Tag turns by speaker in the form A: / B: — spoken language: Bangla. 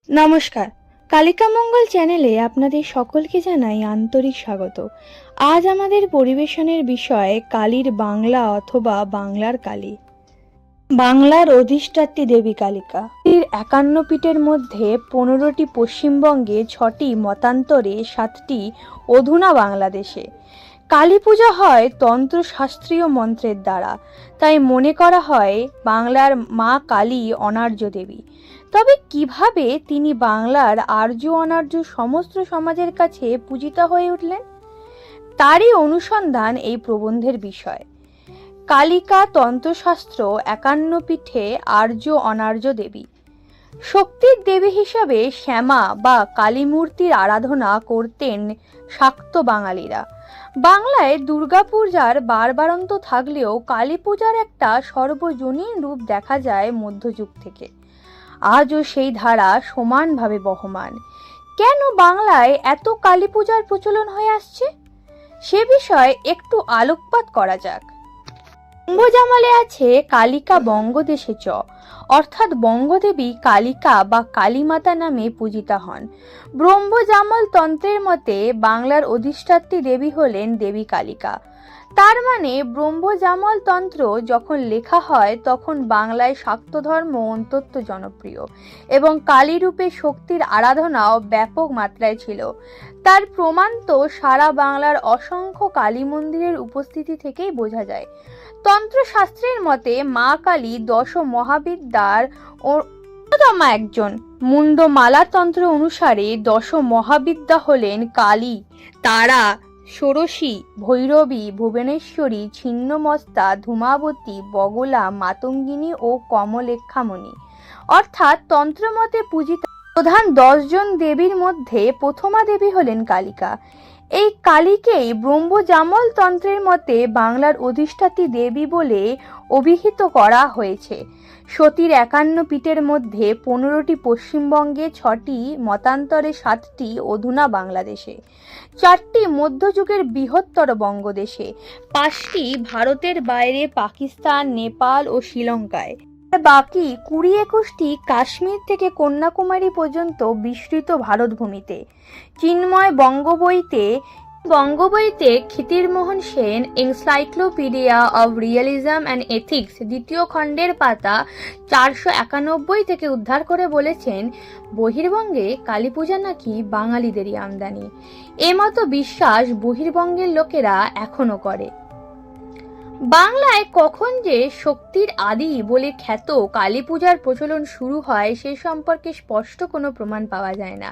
A: নমস্কার, কালিকা মঙ্গল চ্যানেলে আপনাদের সকলকে জানাই আন্তরিক স্বাগত। আজ আমাদের পরিবেশনের বিষয় কালীর বাংলা অথবা বাংলার কালী। বাংলার অধিষ্ঠাত্রী দেবী কালিকা। এর 51 পীঠের মধ্যে 15টি পশ্চিমবঙ্গে, 6টি মতান্তরে, 7টি অধুনা বাংলাদেশে। কালী পূজা হয় তন্ত্রশাস্ত্রীয় মন্ত্রের দ্বারা, তাই মনে করা হয় বাংলার মা কালী অনার্য দেবী। তবে কিভাবে তিনি বাংলার আর্য অনার্য সমস্ত সমাজের কাছে পূজিতা হয়ে উঠলেন, তারই অনুসন্ধান এই প্রবন্ধের বিষয়। কালিকা তন্ত্রশাস্ত্র 51 পীঠে আর্য অনার্য দেবী। শক্তির দেবী হিসাবে শ্যামা বা কালী মূর্তির আরাধনা করতেন শাক্ত বাঙালিরা। বাংলায় দুর্গাপূজার বারবারন্ত থাকলেও কালী পূজার একটা সর্বজনীন রূপ দেখা যায় মধ্যযুগ থেকে। আজও সেই ধারা সমানভাবে বহমান। কেন বাংলায় এত কালী পূজার প্রচলন হয়ে আসছে, সে বিষয়ে একটু আলোকপাত করা যাক। বঙ্গজামলে আছে কালিকা বঙ্গদেশে চ, অর্থাৎ বঙ্গদেবী কালিকা বা কালীমাতা নামে পূজিতা হন। ব্রহ্মজামল তন্ত্রের মতে বাংলার অধিষ্ঠাত্রী দেবী হলেন দেবী কালিকা। তার মানে ব্রহ্মজামল তন্ত্র যখন লেখা হয় তখন বাংলায় শাক্ত ধর্ম অত্যন্ত জনপ্রিয় এবং কালী রূপে শক্তির আরাধনাও ব্যাপক মাত্রায় ছিল। তার প্রমাণ তো সারা বাংলার অসংখ্য কালী মন্দিরের উপস্থিতি থেকেই বোঝা যায়। তন্ত্রশাস্ত্রের মতে মা কালী 10 মহাবিদ্যার অন্যতম একজন। মুন্ডমালা তন্ত্র অনুসারে 10 মহাবিদ্যা হলেন কালী, তারা, ষোড়শী, ভৈরবী, ভুবনেশ্বরী, ছিন্নমস্তা, ধূমাবতী, বগলা, মাতঙ্গিনী ও কমলেখ্যামণি। অর্থাৎ তন্ত্রমতে পূজিত প্রধান 10 জন দেবীর মধ্যে প্রথমা দেবী হলেন কালিকা। এই কালীকেই ব্রহ্মজামল তন্ত্রের মতে বাংলার অধিষ্ঠাত্রী দেবী বলে অভিহিত করা হয়েছে। সতীর 51 পীঠের মধ্যে 15টি পশ্চিমবঙ্গে, 6টি মতান্তরে, 7টি অধুনা বাংলাদেশে, 4টি মধ্যযুগের বৃহত্তর বঙ্গদেশে, 5টি ভারতের বাইরে পাকিস্তান, নেপাল ও শ্রীলঙ্কায়, বাকি 20-21টি কাশ্মীর থেকে কন্যাকুমারী পর্যন্ত বিস্তৃত ভারতভূমিতে। চিন্ময় বঙ্গবইতে ক্ষিতিরমোহন Sen encyclopaedia of realism and ethics 2য় খণ্ডের পাতা 491 থেকে উদ্ধার করে বলেছেন, বহির্বঙ্গে কালী পূজা নাকি বাঙালিদেরই আমদানি। এমতো বিশ্বাস বহির্বঙ্গের লোকেরা এখনো করে। বাংলায় কখন যে শক্তির আদি বলে খ্যাত কালী পূজার প্রচলন শুরু হয় সে সম্পর্কে স্পষ্ট কোনো প্রমাণ পাওয়া যায় না।